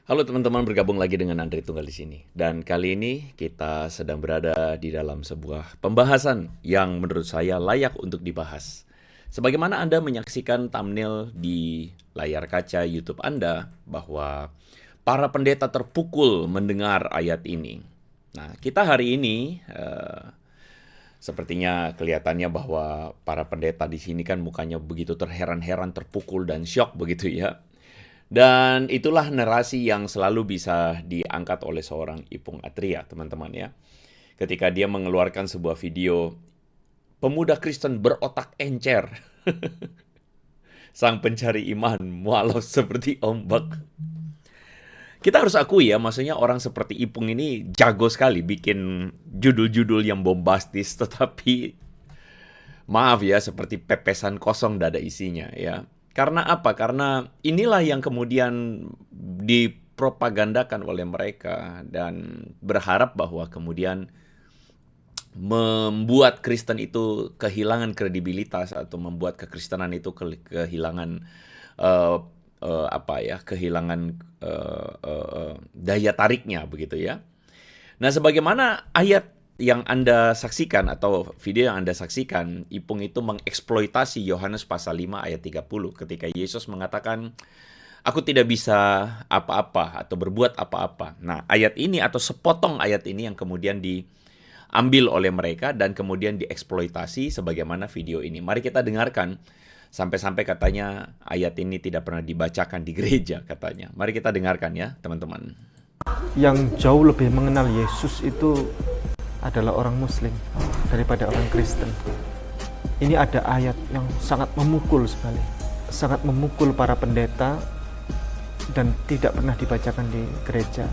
Halo teman-teman, bergabung lagi dengan Andre Tunggal di sini. Dan kali ini kita sedang berada di dalam sebuah pembahasan yang menurut saya layak untuk dibahas. Sebagaimana Anda menyaksikan thumbnail di layar kaca YouTube Anda bahwa para pendeta terpukul mendengar ayat ini. Nah, kita hari ini sepertinya kelihatannya bahwa para pendeta di sini kan mukanya begitu terheran-heran, terpukul dan syok begitu ya. Dan itulah narasi yang selalu bisa diangkat oleh seorang Ipung Atria, teman-teman ya. Ketika dia mengeluarkan sebuah video, pemuda Kristen berotak encer, sang pencari iman, walau seperti ombak. Kita harus akui ya, maksudnya orang seperti Ipung ini jago sekali bikin judul-judul yang bombastis, tetapi maaf ya, seperti pepesan kosong dada isinya ya. Karena apa? Karena inilah yang kemudian dipropagandakan oleh mereka dan berharap bahwa kemudian membuat Kristen itu kehilangan kredibilitas atau membuat kekristenan itu kehilangan eh, kehilangan daya tariknya begitu ya. Nah, sebagaimana ayat yang Anda saksikan atau video yang Anda saksikan, Ipung itu mengeksploitasi Yohanes pasal 5 ayat 30 ketika Yesus mengatakan, "Aku tidak bisa apa-apa atau berbuat apa-apa." Nah, ayat ini atau sepotong ayat ini yang kemudian diambil oleh mereka dan kemudian dieksploitasi sebagaimana video ini. Mari kita dengarkan. Sampai-sampai katanya ayat ini tidak pernah dibacakan di gereja katanya. Mari kita dengarkan ya, teman-teman. Yang jauh lebih mengenal Yesus itu adalah orang Muslim daripada orang Kristen. Ini ada ayat yang sangat memukul sekali, sangat memukul para pendeta dan tidak pernah dibacakan di gereja.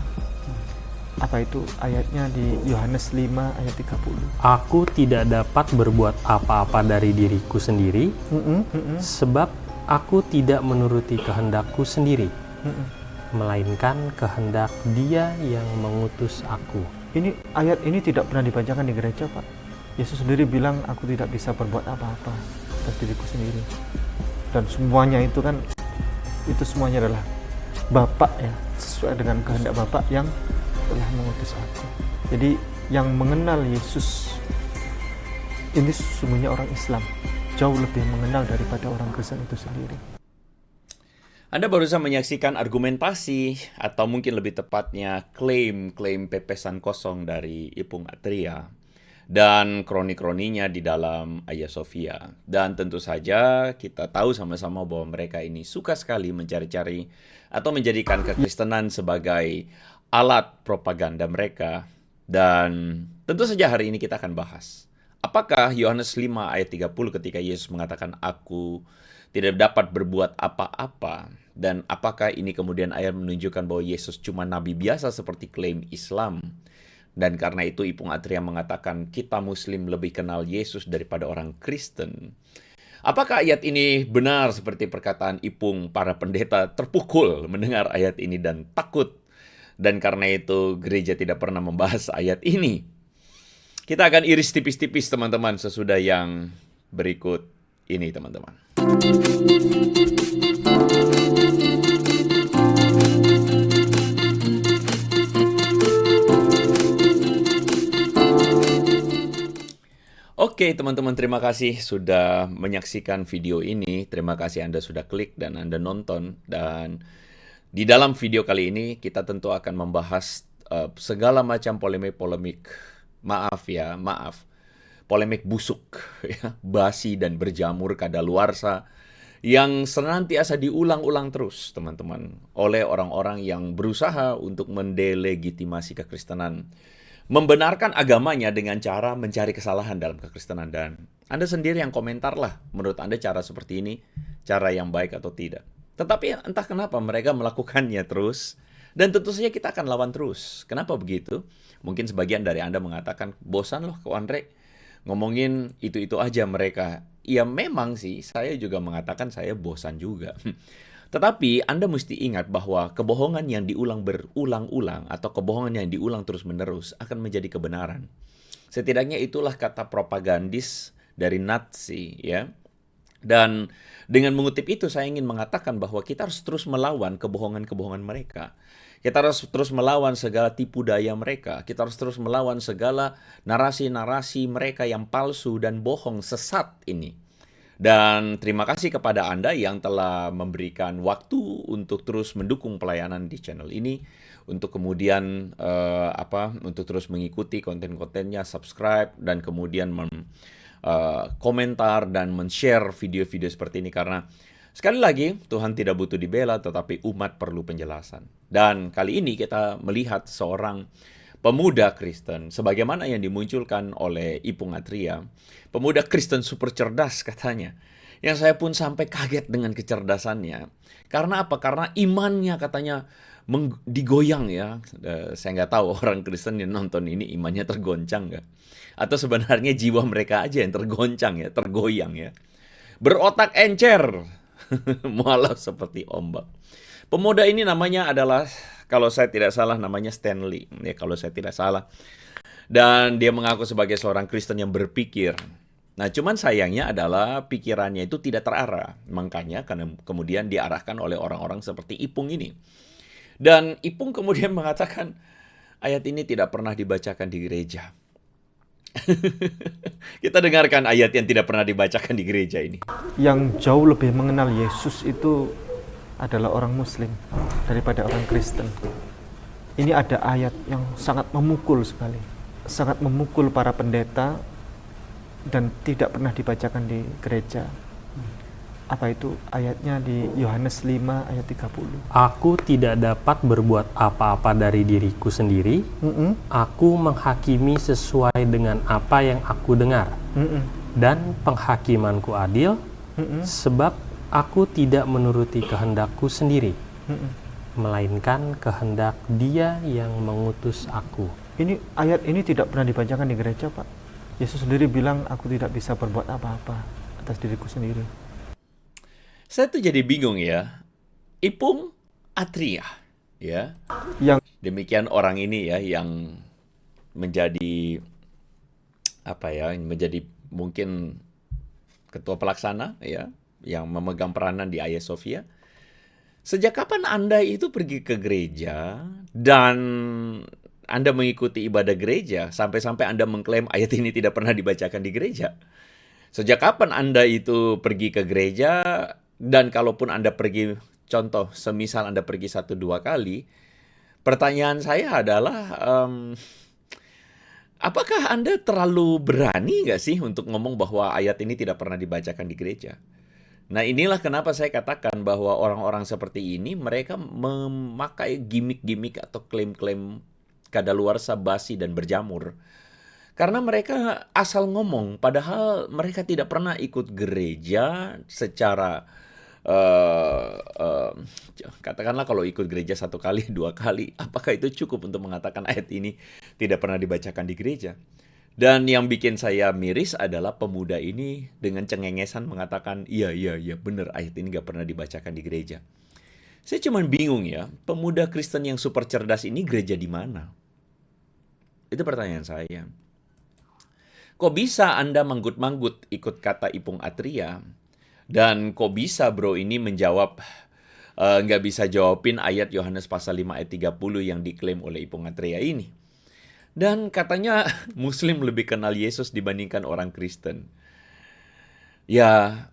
Apa itu ayatnya di Yohanes 5 ayat 30? Aku tidak dapat berbuat apa-apa dari diriku sendiri, sebab aku tidak menuruti kehendakku sendiri, melainkan kehendak Dia yang mengutus aku. Ini ayat ini tidak pernah dibacakan di gereja, Pak. Yesus sendiri bilang, aku tidak bisa berbuat apa-apa atas diriku sendiri. Dan semuanya itu kan, itu semuanya adalah Bapak ya, sesuai dengan kehendak Bapak yang telah mengutus aku. Jadi yang mengenal Yesus ini sesungguhnya orang Islam, jauh lebih mengenal daripada orang Kristen itu sendiri. Anda barusan menyaksikan argumentasi atau mungkin lebih tepatnya klaim-klaim pepesan kosong dari Ipung Atria dan kroni-kroninya di dalam Hagia Sophia. Dan tentu saja kita tahu sama-sama bahwa mereka ini suka sekali mencari-cari atau menjadikan kekristenan sebagai alat propaganda mereka. Dan tentu saja hari ini kita akan bahas. Apakah Yohanes 5 ayat 30 ketika Yesus mengatakan aku tidak dapat berbuat apa-apa, dan apakah ini kemudian ayat menunjukkan bahwa Yesus cuma nabi biasa seperti klaim Islam, dan karena itu Ipung Atria mengatakan kita Muslim lebih kenal Yesus daripada orang Kristen. Apakah ayat ini benar seperti perkataan Ipung, para pendeta terpukul mendengar ayat ini dan takut, dan karena itu gereja tidak pernah membahas ayat ini? Kita akan iris tipis-tipis teman-teman sesudah yang berikut ini teman-teman. Oke teman-teman, terima kasih sudah menyaksikan video ini. Terima kasih Anda sudah klik dan Anda nonton. Dan di dalam video kali ini kita tentu akan membahas segala macam polemik-polemik. Maaf, polemik busuk, ya, basi dan berjamur kadaluarsa yang senantiasa diulang-ulang terus, teman-teman, oleh orang-orang yang berusaha untuk mendelegitimasi kekristenan, membenarkan agamanya dengan cara mencari kesalahan dalam kekristenan. Dan Anda sendiri yang komentar lah, menurut Anda cara seperti ini, cara yang baik atau tidak. Tetapi entah kenapa mereka melakukannya terus, dan tentu saja kita akan lawan terus. Kenapa begitu? Mungkin sebagian dari Anda mengatakan, bosan loh Ko Andre, ngomongin itu-itu aja mereka. Ya memang sih, saya juga mengatakan saya bosan juga. Tetapi Anda mesti ingat bahwa kebohongan yang diulang berulang-ulang atau kebohongan yang diulang terus-menerus akan menjadi kebenaran. Setidaknya itulah kata propagandis dari Nazi ya. Dan dengan mengutip itu saya ingin mengatakan bahwa kita harus terus melawan kebohongan-kebohongan mereka. Kita harus terus melawan segala tipu daya mereka. Kita harus terus melawan segala narasi-narasi mereka yang palsu dan bohong sesat ini. Dan terima kasih kepada Anda yang telah memberikan waktu untuk terus mendukung pelayanan di channel ini, untuk kemudian untuk terus mengikuti konten-kontennya, subscribe, dan kemudian komentar dan men-share video-video seperti ini, karena sekali lagi Tuhan tidak butuh dibela, tetapi umat perlu penjelasan. Dan kali ini kita melihat seorang pemuda Kristen, sebagaimana yang dimunculkan oleh Ipung Atria, pemuda Kristen super cerdas katanya, yang saya pun sampai kaget dengan kecerdasannya. Karena apa? Karena imannya katanya digoyang ya. Saya nggak tahu orang Kristen yang nonton ini imannya tergoncang nggak? Atau sebenarnya jiwa mereka aja yang tergoncang ya, tergoyang ya. Berotak encer, mualaf seperti ombak. Pemuda ini namanya adalah, kalau saya tidak salah namanya Stanley, ya kalau saya tidak salah. Dan dia mengaku sebagai seorang Kristen yang berpikir. Nah, cuman sayangnya adalah pikirannya itu tidak terarah. Makanya karena kemudian diarahkan oleh orang-orang seperti Ipung ini. Dan Ipung kemudian mengatakan ayat ini tidak pernah dibacakan di gereja. Kita dengarkan ayat yang tidak pernah dibacakan di gereja ini. Yang jauh lebih mengenal Yesus itu adalah orang Muslim daripada orang Kristen. Ini ada ayat yang sangat memukul sekali, sangat memukul para pendeta dan tidak pernah dibacakan di gereja. Apa itu? Ayatnya di Yohanes 5 ayat 30. Aku tidak dapat berbuat apa-apa dari diriku sendiri. Aku menghakimi sesuai dengan apa yang aku dengar. Dan penghakimanku adil, sebab aku tidak menuruti kehendakku sendiri, melainkan kehendak Dia yang mengutus aku. Ayat ini tidak pernah dibacakan di gereja, Pak. Yesus sendiri bilang, aku tidak bisa berbuat apa-apa atas diriku sendiri. Saya tuh jadi bingung ya. Ipung Atria, ya. Demikian orang ini ya yang menjadi menjadi mungkin ketua pelaksana ya, yang memegang peranan di Hagia Sophia. Sejak kapan Anda itu pergi ke gereja dan Anda mengikuti ibadah gereja sampai-sampai Anda mengklaim ayat ini tidak pernah dibacakan di gereja? Sejak kapan Anda itu pergi ke gereja, dan kalaupun Anda pergi, contoh semisal Anda pergi 1-2 kali, pertanyaan saya adalah apakah Anda terlalu berani nggak sih untuk ngomong bahwa ayat ini tidak pernah dibacakan di gereja? Nah, inilah kenapa saya katakan bahwa orang-orang seperti ini mereka memakai gimmick-gimmick atau klaim-klaim kadaluarsa basi dan berjamur. Karena mereka asal ngomong, padahal mereka tidak pernah ikut gereja secara katakanlah kalau ikut gereja 1 kali, 2 kali, apakah itu cukup untuk mengatakan ayat ini tidak pernah dibacakan di gereja? Dan yang bikin saya miris adalah pemuda ini dengan cengengesan mengatakan, iya benar ayat ini gak pernah dibacakan di gereja. Saya cuman bingung ya, pemuda Kristen yang super cerdas ini gereja di mana? Itu pertanyaan saya. Kok bisa Anda manggut-manggut ikut kata Ipung Atria? Dan kok bisa bro ini menjawab, nggak bisa jawabin ayat Yohanes pasal 5 ayat 30 yang diklaim oleh Ipung Atria ini. Dan katanya Muslim lebih kenal Yesus dibandingkan orang Kristen. Ya,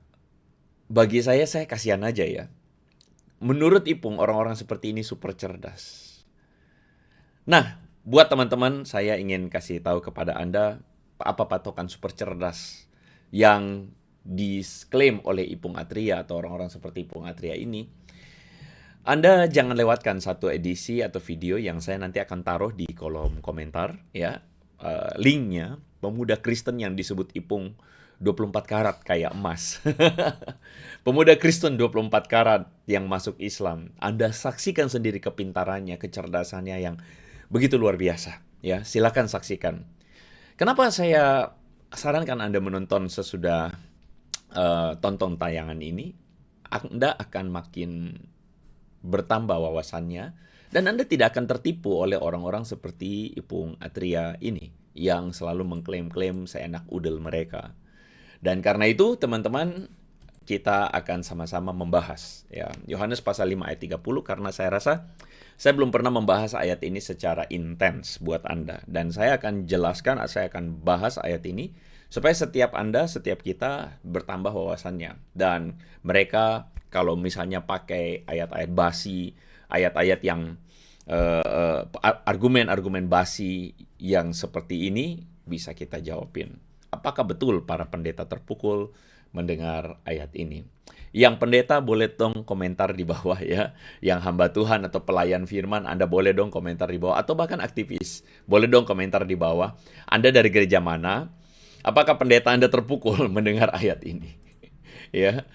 bagi saya kasihan aja ya. Menurut Ipung, orang-orang seperti ini super cerdas. Nah, buat teman-teman, saya ingin kasih tahu kepada Anda apa patokan super cerdas yang diklaim oleh Ipung Atria atau orang-orang seperti Ipung Atria ini. Anda jangan lewatkan satu edisi atau video yang saya nanti akan taruh di kolom komentar ya. Linknya, pemuda Kristen yang disebut Ipung 24 karat kayak emas. Pemuda Kristen 24 karat yang masuk Islam. Anda saksikan sendiri kepintarannya, kecerdasannya yang begitu luar biasa ya. Silakan saksikan. Kenapa saya sarankan Anda menonton sesudah tonton tayangan ini? Anda akan makin bertambah wawasannya dan Anda tidak akan tertipu oleh orang-orang seperti Ipung Atria ini yang selalu mengklaim-klaim seenak udel mereka. Dan karena itu teman-teman, kita akan sama-sama membahas ya Yohanes pasal 5 ayat 30 karena saya rasa saya belum pernah membahas ayat ini secara intens buat Anda dan saya akan jelaskan, saya akan bahas ayat ini supaya setiap Anda, setiap kita bertambah wawasannya dan mereka kalau misalnya pakai ayat-ayat basi, ayat-ayat yang argumen-argumen basi yang seperti ini bisa kita jawabin. Apakah betul para pendeta terpukul mendengar ayat ini? Yang pendeta boleh dong komentar di bawah ya. Yang hamba Tuhan atau pelayan firman Anda boleh dong komentar di bawah. Atau bahkan aktivis boleh dong komentar di bawah. Anda dari gereja mana? Apakah pendeta Anda terpukul mendengar ayat ini? Ya,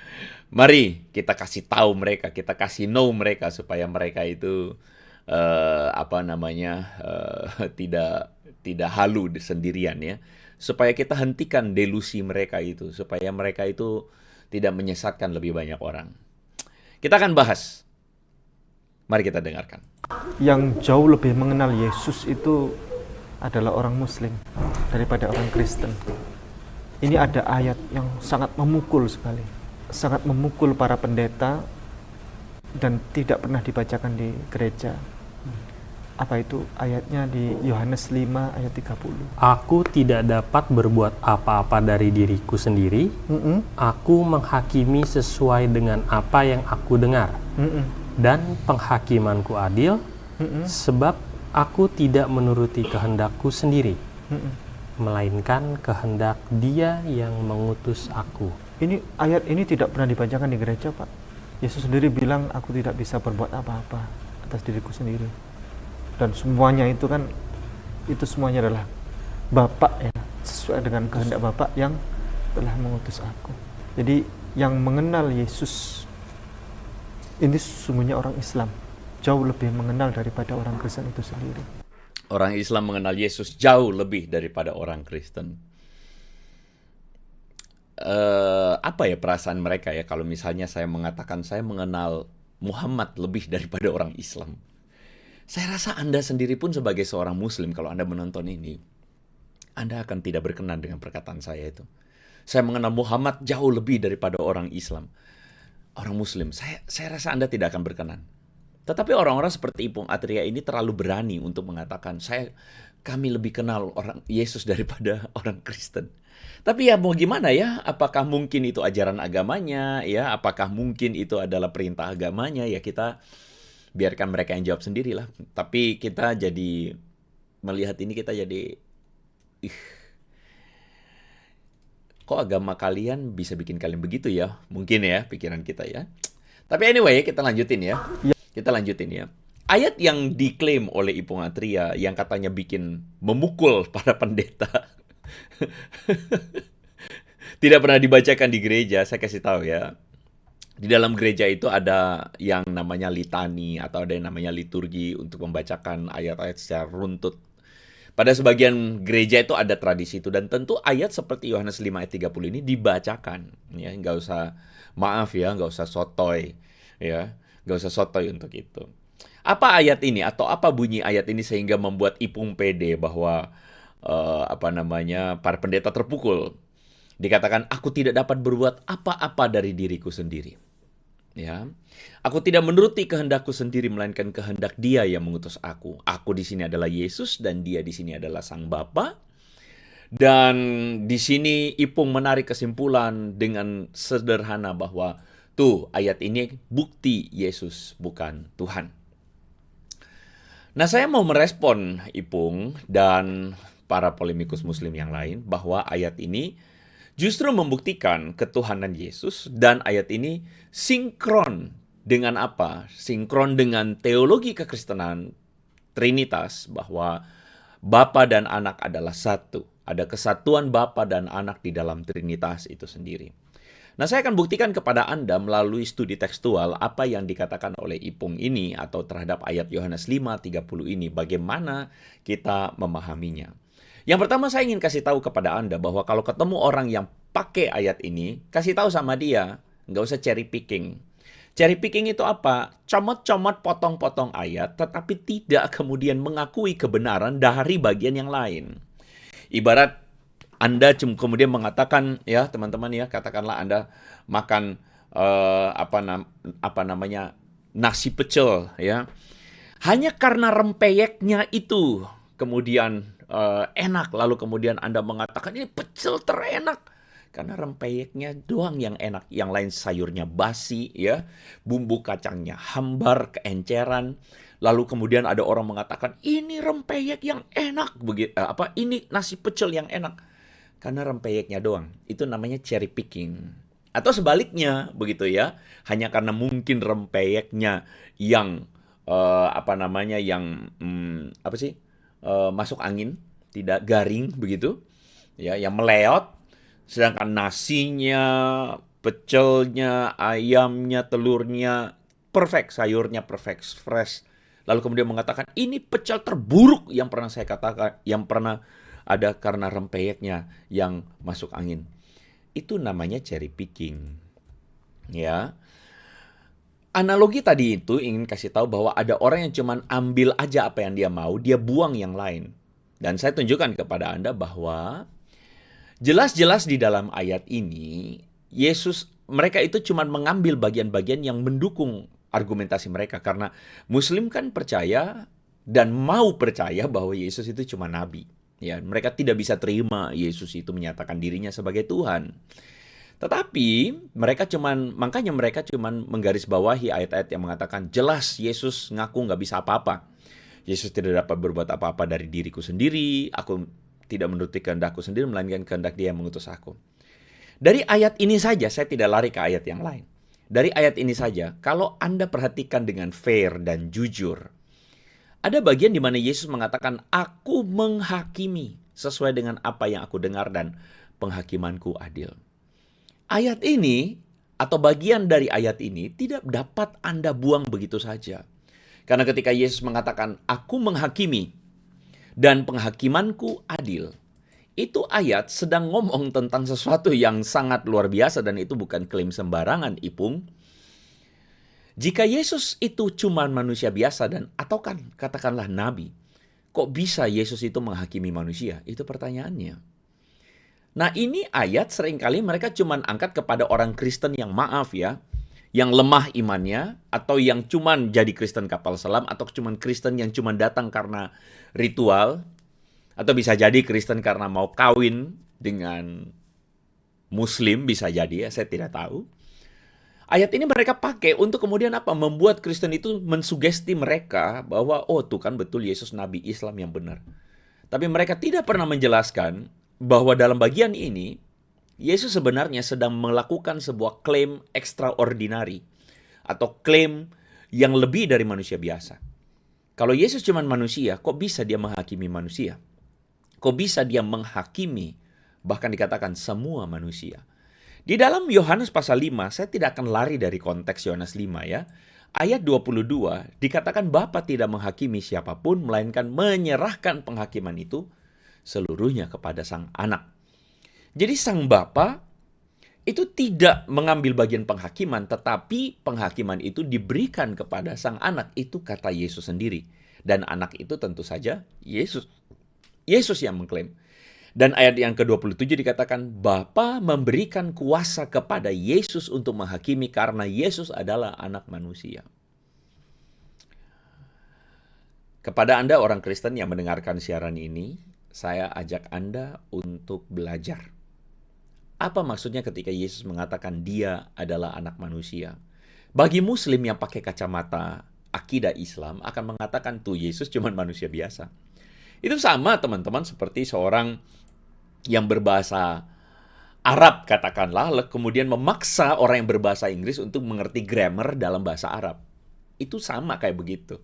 mari kita kasih tahu mereka, kita kasih know mereka supaya mereka itu tidak halu sendirian ya. Supaya kita hentikan delusi mereka itu, supaya mereka itu tidak menyesatkan lebih banyak orang. Kita akan bahas. Mari kita dengarkan. Yang jauh lebih mengenal Yesus itu adalah orang Muslim daripada orang Kristen. Ini ada ayat yang sangat memukul sekali, sangat memukul para pendeta dan tidak pernah dibacakan di gereja. Apa itu? Ayatnya di Yohanes 5 ayat 30. Aku tidak dapat berbuat apa-apa dari diriku sendiri. Aku menghakimi sesuai dengan apa yang aku dengar. Dan penghakimanku adil, sebab aku tidak menuruti kehendakku sendiri, melainkan kehendak Dia yang mengutus aku. Ini ayat ini tidak pernah dibacakan di gereja, Pak. Yesus sendiri bilang, aku tidak bisa berbuat apa-apa atas diriku sendiri. Dan semuanya itu kan, itu semuanya adalah Bapa ya, sesuai dengan kehendak Bapa yang telah mengutus aku. Jadi yang mengenal Yesus ini sesungguhnya orang Islam jauh lebih mengenal daripada orang Kristen itu sendiri. Orang Islam mengenal Yesus jauh lebih daripada orang Kristen. Apa ya perasaan mereka ya kalau misalnya saya mengatakan saya mengenal Muhammad lebih daripada orang Islam? Saya rasa Anda sendiri pun sebagai seorang Muslim, kalau Anda menonton ini, Anda akan tidak berkenan dengan perkataan saya itu. Saya mengenal Muhammad jauh lebih daripada orang Islam. Orang Muslim, saya rasa Anda tidak akan berkenan. Tetapi orang-orang seperti Ipung Atria ini terlalu berani untuk mengatakan, kami lebih kenal orang Yesus daripada orang Kristen. Tapi ya mau gimana ya? Apakah mungkin itu ajaran agamanya? Ya, apakah mungkin itu adalah perintah agamanya? Ya kita biarkan mereka yang jawab sendirilah. Tapi kita jadi melihat ini kita jadi kok agama kalian bisa bikin kalian begitu ya? Mungkin ya pikiran kita ya. Tapi anyway kita lanjutin ya. Kita lanjutin ya. Ayat yang diklaim oleh Ipung Atria yang katanya bikin memukul para pendeta tidak pernah dibacakan di gereja. Saya kasih tahu ya. Di dalam gereja itu ada yang namanya litani atau ada yang namanya liturgi untuk membacakan ayat-ayat secara runtut. Pada sebagian gereja itu ada tradisi itu dan tentu ayat seperti Yohanes 5 ayat 30 ini dibacakan. Ya, nggak usah nggak usah sotoy ya, nggak usah sotoy untuk itu. Apa ayat ini atau apa bunyi ayat ini sehingga membuat Ipung pede bahwa para pendeta terpukul? Dikatakan aku tidak dapat berbuat apa-apa dari diriku sendiri. Ya, aku tidak menuruti kehendakku sendiri melainkan kehendak Dia yang mengutus aku. Aku di sini adalah Yesus dan Dia di sini adalah Sang Bapa. Dan di sini Ipung menarik kesimpulan dengan sederhana bahwa tuh ayat ini bukti Yesus bukan Tuhan. Nah, saya mau merespon Ipung dan para polemikus Muslim yang lain bahwa ayat ini justru membuktikan ketuhanan Yesus dan ayat ini sinkron dengan apa? Sinkron dengan teologi kekristenan Trinitas bahwa Bapa dan Anak adalah satu. Ada kesatuan Bapa dan Anak di dalam Trinitas itu sendiri. Nah, saya akan buktikan kepada Anda melalui studi tekstual apa yang dikatakan oleh Ipung ini atau terhadap ayat Yohanes 5:30 ini, bagaimana kita memahaminya. Yang pertama saya ingin kasih tahu kepada Anda bahwa kalau ketemu orang yang pakai ayat ini, kasih tahu sama dia, nggak usah cherry picking. Cherry picking itu apa? Comot-comot potong-potong ayat, tetapi tidak kemudian mengakui kebenaran dari bagian yang lain. Ibarat Anda kemudian mengatakan, ya teman-teman ya, katakanlah Anda makan apa namanya, nasi pecel ya. Hanya karena rempeyeknya itu kemudian enak, lalu kemudian Anda mengatakan ini pecel terenak karena rempeyeknya doang yang enak, yang lain sayurnya basi ya, bumbu kacangnya hambar, keenceran. Lalu kemudian ada orang mengatakan ini rempeyek yang enak, ini nasi pecel yang enak karena rempeyeknya doang. Itu namanya cherry picking. Atau sebaliknya begitu ya, hanya karena mungkin rempeyeknya yang masuk angin, tidak garing begitu, ya, yang meleot, sedangkan nasinya, pecelnya, ayamnya, telurnya perfect, sayurnya perfect, fresh. Lalu kemudian mengatakan ini pecel terburuk yang pernah saya katakan, yang pernah ada karena rempeyeknya yang masuk angin. Itu namanya cherry picking. Ya. Analogi tadi itu ingin kasih tahu bahwa ada orang yang cuman ambil aja apa yang dia mau, dia buang yang lain. Dan saya tunjukkan kepada Anda bahwa jelas-jelas di dalam ayat ini, mereka itu cuman mengambil bagian-bagian yang mendukung argumentasi mereka. Karena Muslim kan percaya dan mau percaya bahwa Yesus itu cuma nabi. Ya, mereka tidak bisa terima Yesus itu menyatakan dirinya sebagai Tuhan. Tetapi makanya mereka cuman menggarisbawahi ayat-ayat yang mengatakan jelas Yesus ngaku nggak bisa apa-apa. Yesus tidak dapat berbuat apa-apa dari diriku sendiri, aku tidak menuruti kehendakku sendiri, melainkan kehendak Dia yang mengutus aku. Dari ayat ini saja, saya tidak lari ke ayat yang lain. Dari ayat ini saja, kalau Anda perhatikan dengan fair dan jujur, ada bagian di mana Yesus mengatakan, aku menghakimi sesuai dengan apa yang aku dengar dan penghakimanku adil. Ayat ini, atau bagian dari ayat ini, tidak dapat Anda buang begitu saja. Karena ketika Yesus mengatakan, aku menghakimi dan penghakimanku adil, itu ayat sedang ngomong tentang sesuatu yang sangat luar biasa dan itu bukan klaim sembarangan, Ipung. Jika Yesus itu cuma manusia biasa atau katakanlah nabi, kok bisa Yesus itu menghakimi manusia? Itu pertanyaannya. Nah, ini ayat seringkali mereka cuma angkat kepada orang Kristen yang maaf ya, yang lemah imannya, atau yang cuma jadi Kristen kapal selam, atau cuma Kristen yang cuma datang karena ritual, atau bisa jadi Kristen karena mau kawin dengan Muslim, bisa jadi ya, saya tidak tahu. Ayat ini mereka pakai untuk kemudian apa? Membuat Kristen itu mensugesti mereka bahwa, oh tuh kan betul Yesus Nabi Islam yang benar. Tapi mereka tidak pernah menjelaskan bahwa dalam bagian ini, Yesus sebenarnya sedang melakukan sebuah klaim extraordinary. Atau klaim yang lebih dari manusia biasa. Kalau Yesus cuma manusia, kok bisa Dia menghakimi manusia? Kok bisa Dia menghakimi, bahkan dikatakan semua manusia? Di dalam Yohanes pasal 5, saya tidak akan lari dari konteks Yohanes 5 ya. Ayat 22, dikatakan Bapa tidak menghakimi siapapun, melainkan menyerahkan penghakiman itu seluruhnya kepada Sang Anak. Jadi Sang Bapa itu tidak mengambil bagian penghakiman, tetapi penghakiman itu diberikan kepada Sang Anak. Itu kata Yesus sendiri. Dan anak itu tentu saja Yesus. Yesus yang mengklaim. Dan ayat yang ke-27 dikatakan, Bapa memberikan kuasa kepada Yesus untuk menghakimi karena Yesus adalah anak manusia. Kepada Anda orang Kristen yang mendengarkan siaran ini, saya ajak Anda untuk belajar. Apa maksudnya ketika Yesus mengatakan Dia adalah anak manusia? Bagi Muslim yang pakai kacamata akidah Islam akan mengatakan tuh Yesus cuma manusia biasa. Itu sama teman-teman seperti seorang yang berbahasa Arab katakanlah, kemudian memaksa orang yang berbahasa Inggris untuk mengerti grammar dalam bahasa Arab. Itu sama kayak begitu.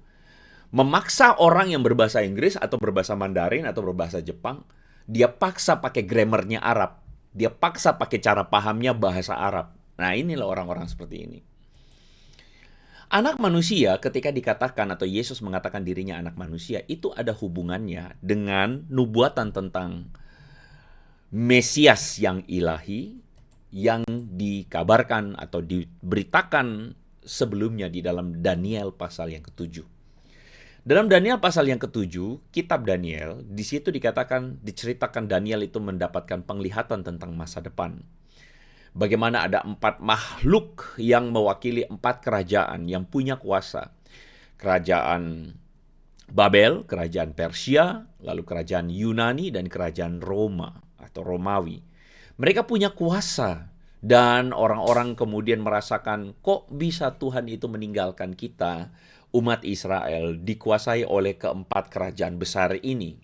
Memaksa orang yang berbahasa Inggris atau berbahasa Mandarin atau berbahasa Jepang, dia paksa pakai grammarnya Arab. Dia paksa pakai cara pahamnya bahasa Arab. Nah, inilah orang-orang seperti ini. Anak manusia ketika dikatakan atau Yesus mengatakan dirinya anak manusia, itu ada hubungannya dengan nubuatan tentang Mesias yang ilahi yang dikabarkan atau diberitakan sebelumnya di dalam Daniel pasal yang ke-7. Dalam Daniel pasal yang ke-7, kitab Daniel, di situ diceritakan Daniel itu mendapatkan penglihatan tentang masa depan. Bagaimana ada 4 makhluk yang mewakili 4 kerajaan yang punya kuasa. Kerajaan Babel, kerajaan Persia, lalu kerajaan Yunani, dan kerajaan Roma atau Romawi. Mereka punya kuasa, dan orang-orang kemudian merasakan, kok bisa Tuhan itu meninggalkan kita, umat Israel, dikuasai oleh keempat kerajaan besar ini.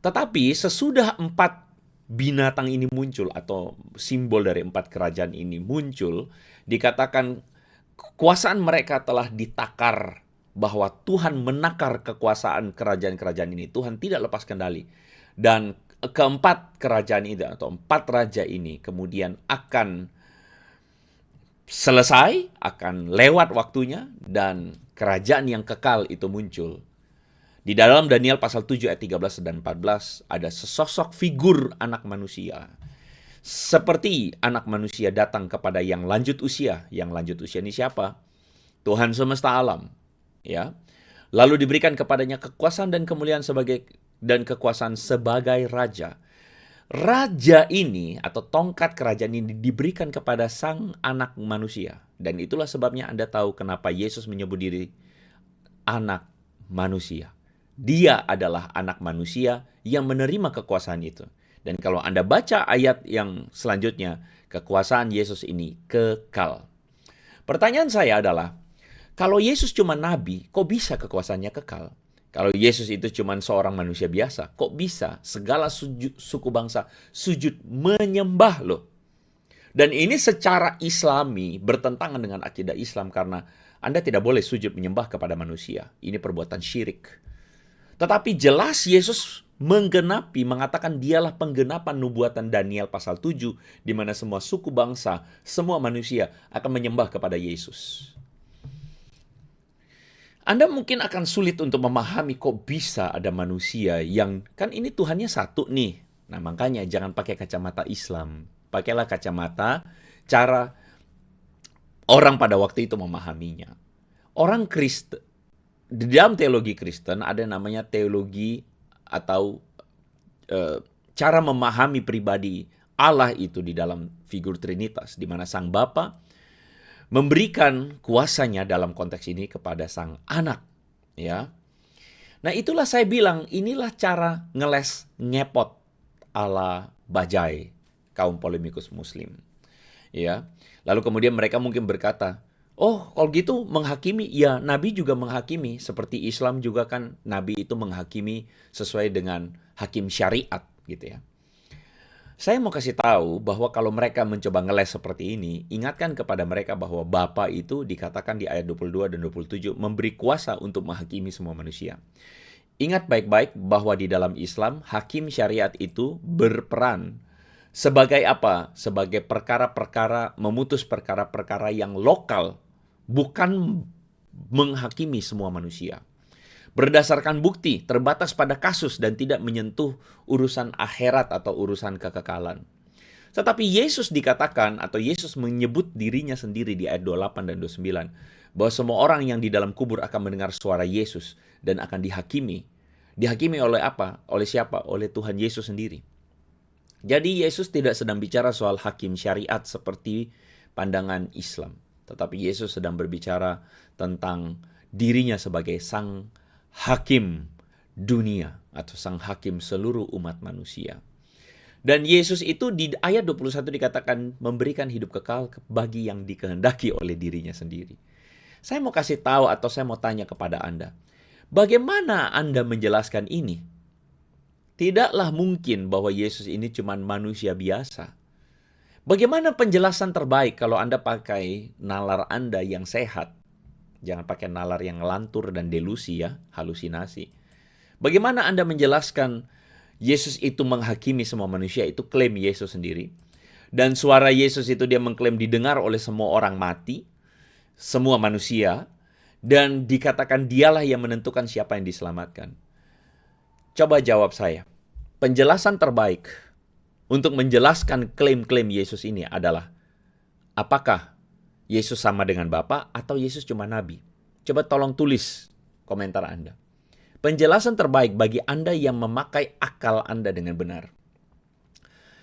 Tetapi sesudah 4 binatang ini muncul, atau simbol dari 4 kerajaan ini muncul, dikatakan kekuasaan mereka telah ditakar, bahwa Tuhan menakar kekuasaan kerajaan-kerajaan ini. Tuhan tidak lepas kendali. Dan keempat kerajaan ini, atau 4 raja ini, kemudian akan selesai, akan lewat waktunya, dan kerajaan yang kekal itu muncul. Di dalam Daniel pasal 7 ayat 13 dan 14 ada sesosok figur anak manusia. Seperti anak manusia datang kepada yang lanjut usia. Yang lanjut usia ini siapa? Tuhan semesta alam. Ya. Lalu diberikan kepadanya kekuasaan dan kemuliaan kekuasaan sebagai raja. Raja ini atau tongkat kerajaan ini diberikan kepada sang anak manusia. Dan itulah sebabnya Anda tahu kenapa Yesus menyebut diri anak manusia. Dia adalah anak manusia yang menerima kekuasaan itu. Dan kalau Anda baca ayat yang selanjutnya, kekuasaan Yesus ini kekal. Pertanyaan saya adalah, kalau Yesus cuma nabi, kok bisa kekuasaannya kekal? Kalau Yesus itu cuma seorang manusia biasa, kok bisa segala suku bangsa sujud menyembah loh? Dan ini secara Islami bertentangan dengan akidah Islam, karena Anda tidak boleh sujud menyembah kepada manusia. Ini perbuatan syirik. Tetapi jelas Yesus mengatakan dialah penggenapan nubuatan Daniel pasal 7, di mana semua suku bangsa, semua manusia akan menyembah kepada Yesus. Anda mungkin akan sulit untuk memahami kok bisa ada manusia yang, kan ini Tuhannya satu nih. Nah makanya jangan pakai kacamata Islam. Pakailah kacamata cara orang pada waktu itu memahaminya. Orang Kristen, di dalam teologi Kristen ada namanya teologi atau cara memahami pribadi Allah itu di dalam figur Trinitas, di mana Sang Bapa memberikan kuasanya dalam konteks ini kepada Sang Anak, ya. Nah, itulah saya bilang, inilah cara ngeles ngepot ala bajai kaum polemikus muslim. Ya. Lalu kemudian mereka mungkin berkata, oh, kalau gitu menghakimi, ya nabi juga menghakimi. Seperti Islam juga kan nabi itu menghakimi sesuai dengan hakim syariat gitu ya. Saya mau kasih tahu bahwa kalau mereka mencoba ngeles seperti ini, ingatkan kepada mereka bahwa Bapa itu dikatakan di ayat 22 dan 27 memberi kuasa untuk menghakimi semua manusia. Ingat baik-baik bahwa di dalam Islam, hakim syariat itu berperan sebagai apa? Sebagai perkara-perkara, memutus perkara-perkara yang lokal, bukan menghakimi semua manusia. Berdasarkan bukti, terbatas pada kasus dan tidak menyentuh urusan akhirat atau urusan kekekalan. Tetapi Yesus dikatakan, atau Yesus menyebut dirinya sendiri di ayat 28 dan 29, bahwa semua orang yang di dalam kubur akan mendengar suara Yesus dan akan dihakimi. Dihakimi oleh apa? Oleh siapa? Oleh Tuhan Yesus sendiri. Jadi Yesus tidak sedang bicara soal hakim syariat seperti pandangan Islam. Tetapi Yesus sedang berbicara tentang dirinya sebagai sang hakim dunia atau sang hakim seluruh umat manusia. Dan Yesus itu di ayat 21 dikatakan memberikan hidup kekal bagi yang dikehendaki oleh dirinya sendiri. Saya mau kasih tahu atau saya mau tanya kepada Anda, bagaimana Anda menjelaskan ini? Tidaklah mungkin bahwa Yesus ini cuma manusia biasa. Bagaimana penjelasan terbaik kalau Anda pakai nalar Anda yang sehat? Jangan pakai nalar yang lantur dan delusi ya, halusinasi. Bagaimana Anda menjelaskan Yesus itu menghakimi semua manusia? Itu klaim Yesus sendiri. Dan suara Yesus itu dia mengklaim didengar oleh semua orang mati, semua manusia, dan dikatakan dialah yang menentukan siapa yang diselamatkan. Coba jawab saya. Penjelasan terbaik untuk menjelaskan klaim-klaim Yesus ini adalah, apakah Yesus sama dengan Bapa atau Yesus cuma nabi? Coba tolong tulis komentar Anda. Penjelasan terbaik bagi Anda yang memakai akal Anda dengan benar.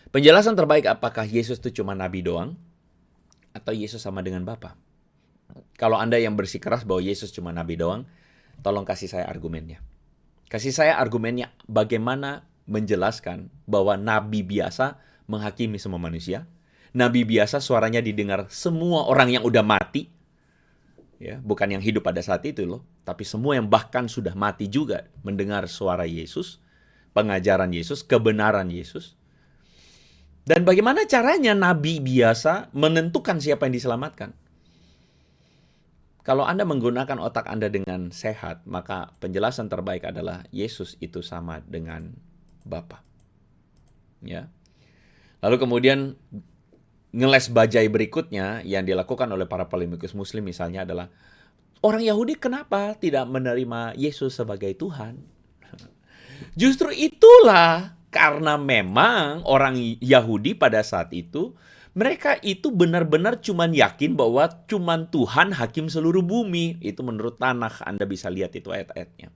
Penjelasan terbaik apakah Yesus itu cuma nabi doang? Atau Yesus sama dengan Bapa? Kalau Anda yang bersikeras bahwa Yesus cuma nabi doang, tolong kasih saya argumennya. Kasih saya argumennya bagaimana menjelaskan bahwa nabi biasa menghakimi semua manusia. Nabi biasa suaranya didengar semua orang yang udah mati. Ya, bukan yang hidup pada saat itu loh, tapi semua yang bahkan sudah mati juga mendengar suara Yesus, pengajaran Yesus, kebenaran Yesus. Dan bagaimana caranya nabi biasa menentukan siapa yang diselamatkan? Kalau Anda menggunakan otak Anda dengan sehat, maka penjelasan terbaik adalah Yesus itu sama dengan Bapa. Ya. Lalu kemudian ngeles bajai berikutnya yang dilakukan oleh para polemikus muslim misalnya adalah orang Yahudi kenapa tidak menerima Yesus sebagai Tuhan? Justru itulah karena memang orang Yahudi pada saat itu mereka itu benar-benar cuman yakin bahwa cuman Tuhan hakim seluruh bumi. Itu menurut Tanakh, Anda bisa lihat itu ayat-ayatnya.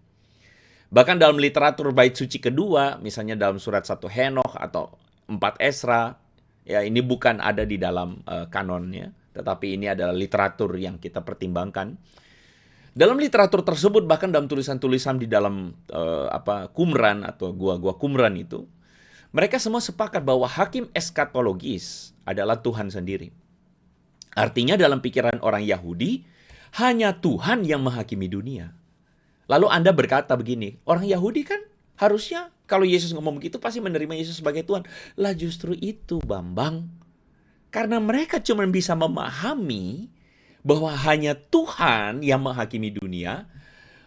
Bahkan dalam literatur bait suci kedua, misalnya dalam surat 1 Henokh atau 4 Esra, ya ini bukan ada di dalam kanonnya, tetapi ini adalah literatur yang kita pertimbangkan. Dalam literatur tersebut, bahkan dalam tulisan-tulisan di dalam Qumran atau gua-gua Qumran itu, mereka semua sepakat bahwa hakim eskatologis adalah Tuhan sendiri. Artinya dalam pikiran orang Yahudi, hanya Tuhan yang menghakimi dunia. Lalu Anda berkata begini, orang Yahudi kan harusnya kalau Yesus ngomong begitu pasti menerima Yesus sebagai Tuhan. Lah justru itu Bambang. Karena mereka cuma bisa memahami bahwa hanya Tuhan yang menghakimi dunia,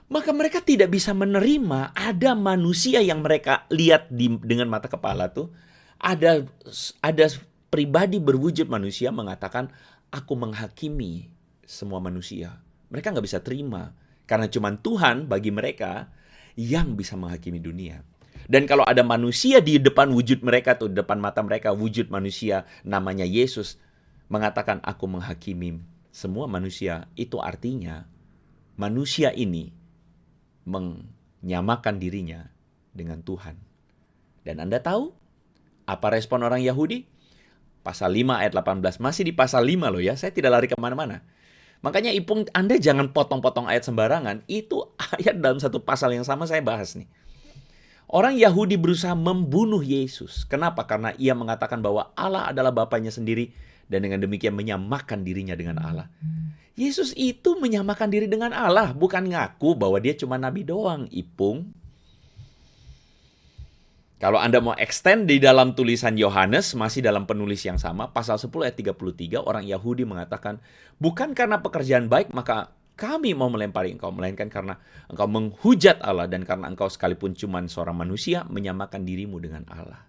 maka mereka tidak bisa menerima ada manusia yang mereka lihat dengan mata kepala tuh. Ada pribadi berwujud manusia mengatakan, aku menghakimi semua manusia. Mereka nggak bisa terima. Karena cuma Tuhan bagi mereka yang bisa menghakimi dunia. Dan kalau ada manusia di depan wujud mereka tuh, di depan mata mereka wujud manusia namanya Yesus mengatakan aku menghakimi semua manusia, itu artinya manusia ini menyamakan dirinya dengan Tuhan. Dan Anda tahu apa respon orang Yahudi? Pasal 5 ayat 18, masih di pasal 5 loh ya, saya tidak lari kemana-mana. Makanya Ipung, Anda jangan potong-potong ayat sembarangan. Itu ayat dalam satu pasal yang sama saya bahas nih. Orang Yahudi berusaha membunuh Yesus. Kenapa? Karena ia mengatakan bahwa Allah adalah Bapanya sendiri. Dan dengan demikian menyamakan dirinya dengan Allah. Yesus itu menyamakan diri dengan Allah. Bukan ngaku bahwa dia cuma nabi doang, Ipung. Kalau Anda mau extend di dalam tulisan Yohanes, masih dalam penulis yang sama, pasal 10 ayat 33, orang Yahudi mengatakan, bukan karena pekerjaan baik, maka kami mau melempari engkau, melainkan karena engkau menghujat Allah, dan karena engkau sekalipun cuma seorang manusia, menyamakan dirimu dengan Allah.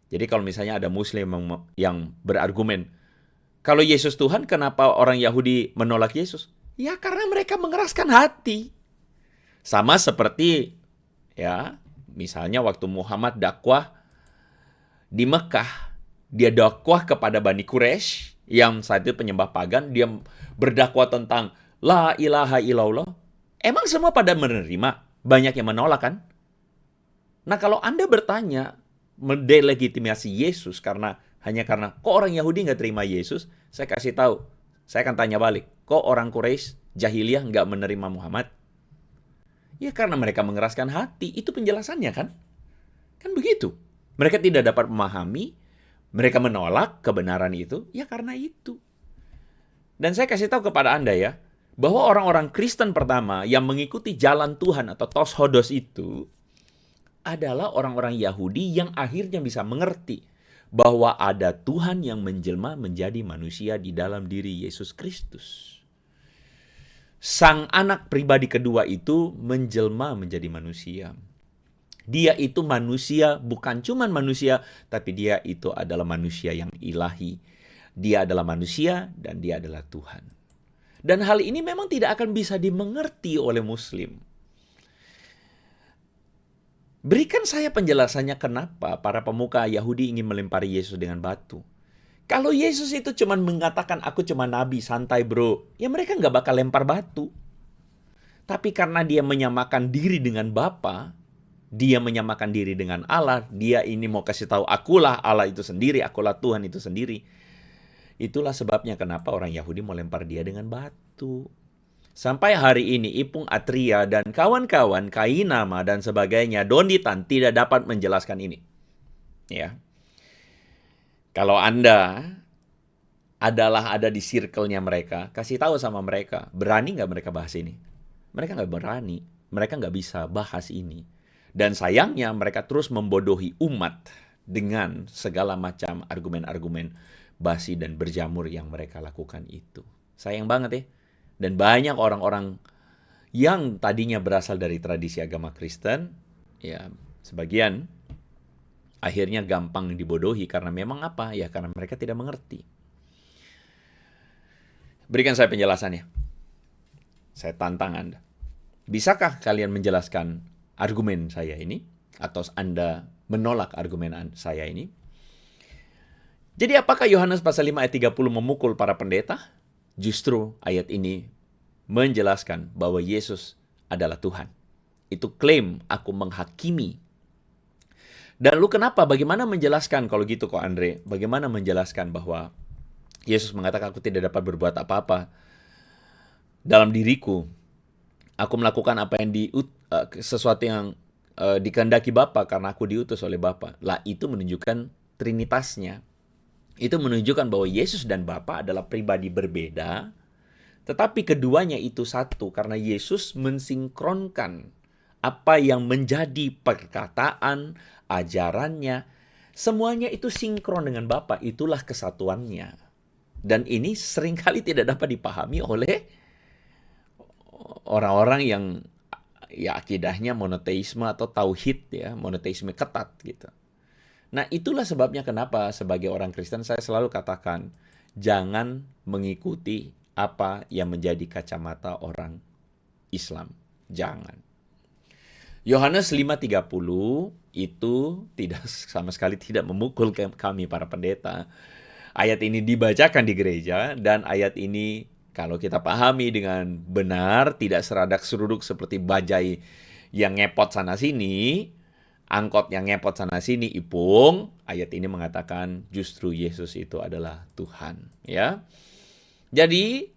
Jadi kalau misalnya ada Muslim yang berargumen, kalau Yesus Tuhan, kenapa orang Yahudi menolak Yesus? Ya karena mereka mengeraskan hati. Sama seperti, ya, misalnya waktu Muhammad dakwah di Mekah, dia dakwah kepada Bani Quraisy yang saat itu penyembah pagan, dia berdakwah tentang la ilaha illallah. Emang semua pada menerima? Banyak yang menolak kan? Nah kalau Anda bertanya, mendelegitimasi Yesus hanya karena kok orang Yahudi nggak terima Yesus, saya kasih tahu, saya akan tanya balik, kok orang Quraisy jahiliyah nggak menerima Muhammad? Ya karena mereka mengeraskan hati. Itu penjelasannya kan? Kan begitu. Mereka tidak dapat memahami. Mereka menolak kebenaran itu. Ya karena itu. Dan saya kasih tahu kepada Anda ya. Bahwa orang-orang Kristen pertama yang mengikuti jalan Tuhan atau toshodos itu adalah orang-orang Yahudi yang akhirnya bisa mengerti bahwa ada Tuhan yang menjelma menjadi manusia di dalam diri Yesus Kristus. Sang anak pribadi kedua itu menjelma menjadi manusia. Dia itu manusia, bukan cuma manusia, tapi dia itu adalah manusia yang ilahi. Dia adalah manusia dan dia adalah Tuhan. Dan hal ini memang tidak akan bisa dimengerti oleh Muslim. Berikan saya penjelasannya kenapa para pemuka Yahudi ingin melempari Yesus dengan batu. Kalau Yesus itu cuma mengatakan, aku cuma nabi, santai bro. Ya mereka nggak bakal lempar batu. Tapi karena dia menyamakan diri dengan Bapa, dia menyamakan diri dengan Allah, dia ini mau kasih tahu akulah Allah itu sendiri, akulah Tuhan itu sendiri. Itulah sebabnya kenapa orang Yahudi mau lempar dia dengan batu. Sampai hari ini Ipung Atria dan kawan-kawan, Kainama dan sebagainya, Donditan tidak dapat menjelaskan ini. Ya. Kalau Anda ada di circle-nya mereka, kasih tahu sama mereka, berani nggak mereka bahas ini? Mereka nggak berani, mereka nggak bisa bahas ini. Dan sayangnya mereka terus membodohi umat dengan segala macam argumen-argumen basi dan berjamur yang mereka lakukan itu. Sayang banget ya. Dan banyak orang-orang yang tadinya berasal dari tradisi agama Kristen, ya sebagian akhirnya gampang dibodohi karena memang apa? Ya karena mereka tidak mengerti. Berikan saya penjelasannya. Saya tantang Anda. Bisakah kalian menjelaskan argumen saya ini? Atau Anda menolak argumen saya ini? Jadi apakah Yohanes pasal 5 ayat 30 memukul para pendeta? Justru ayat ini menjelaskan bahwa Yesus adalah Tuhan. Itu klaim aku menghakimi. Dan lu kenapa? Bagaimana menjelaskan kalau gitu kok Andre? Bagaimana menjelaskan bahwa Yesus mengatakan aku tidak dapat berbuat apa-apa dalam diriku. Aku melakukan apa yang sesuatu yang dikehendaki Bapa karena aku diutus oleh Bapa. Lah itu menunjukkan trinitasnya. Itu menunjukkan bahwa Yesus dan Bapa adalah pribadi berbeda, tetapi keduanya itu satu karena Yesus mensinkronkan apa yang menjadi perkataan, ajarannya, semuanya itu sinkron dengan Bapa, itulah kesatuannya. Dan ini seringkali tidak dapat dipahami oleh orang-orang yang ya akidahnya monoteisme atau tauhid ya, monoteisme ketat gitu. Nah, itulah sebabnya kenapa sebagai orang Kristen saya selalu katakan, jangan mengikuti apa yang menjadi kacamata orang Islam. Jangan. Yohanes 5:30 itu sama sekali tidak memukul kami para pendeta. Ayat ini dibacakan di gereja dan ayat ini kalau kita pahami dengan benar, tidak seradak seruduk seperti bajai yang ngepot sana-sini, angkot yang ngepot sana-sini, Ipung, ayat ini mengatakan justru Yesus itu adalah Tuhan. Ya. Jadi,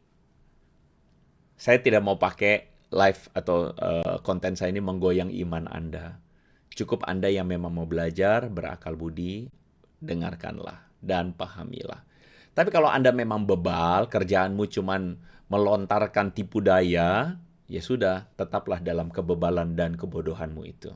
saya tidak mau pakai live atau konten saya ini menggoyang iman Anda. Cukup Anda yang memang mau belajar, berakal budi, dengarkanlah dan pahamilah. Tapi kalau Anda memang bebal, kerjaanmu cuman melontarkan tipu daya, ya sudah, tetaplah dalam kebebalan dan kebodohanmu itu.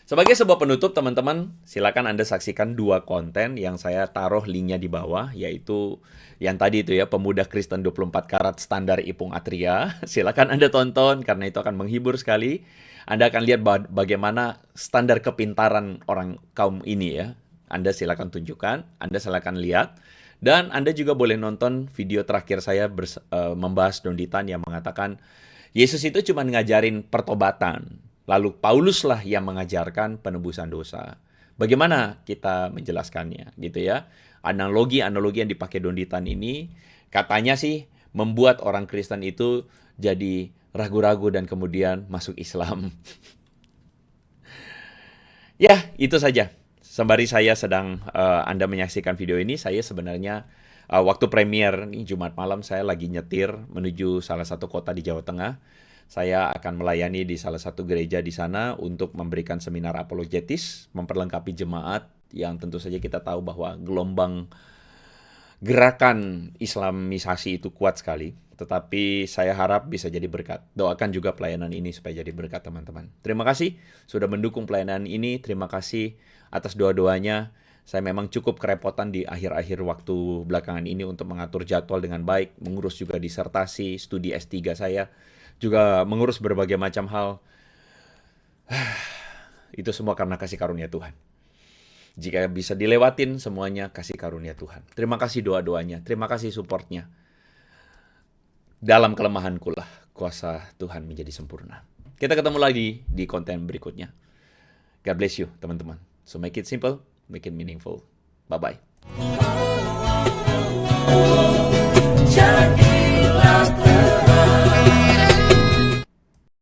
Sebagai sebuah penutup, teman-teman, silakan Anda saksikan 2 konten yang saya taruh linknya di bawah, yaitu yang tadi itu ya, Pemuda Kristen 24 Karat Standar Ipung Atria. Silakan Anda tonton, karena itu akan menghibur sekali. Anda akan lihat bagaimana standar kepintaran orang kaum ini ya. Anda silakan tunjukkan, Anda silakan lihat. Dan Anda juga boleh nonton video terakhir saya membahas Donditan yang mengatakan, Yesus itu cuma ngajarin pertobatan. Lalu Pauluslah yang mengajarkan penebusan dosa. Bagaimana kita menjelaskannya gitu ya? Analogi-analogi yang dipakai Donditan ini katanya sih membuat orang Kristen itu jadi ragu-ragu dan kemudian masuk Islam. Ya, itu saja. Sembari saya sedang Anda menyaksikan video ini, saya sebenarnya waktu premier nih Jumat malam saya lagi nyetir menuju salah satu kota di Jawa Tengah. Saya akan melayani di salah satu gereja di sana untuk memberikan seminar apologetis, memperlengkapi jemaat yang tentu saja kita tahu bahwa gelombang gerakan Islamisasi itu kuat sekali. Tetapi saya harap bisa jadi berkat. Doakan juga pelayanan ini supaya jadi berkat teman-teman. Terima kasih sudah mendukung pelayanan ini. Terima kasih atas doa-doanya. Saya memang cukup kerepotan di akhir-akhir waktu belakangan ini untuk mengatur jadwal dengan baik. Mengurus juga disertasi, studi S3 saya. Juga mengurus berbagai macam hal. Itu semua karena kasih karunia Tuhan. Jika bisa dilewatin semuanya kasih karunia Tuhan. Terima kasih doa-doanya. Terima kasih supportnya. Dalam kelemahanku lah kuasa Tuhan menjadi sempurna. Kita ketemu lagi di konten berikutnya. God bless you teman-teman. So make it simple, make it meaningful. Bye-bye.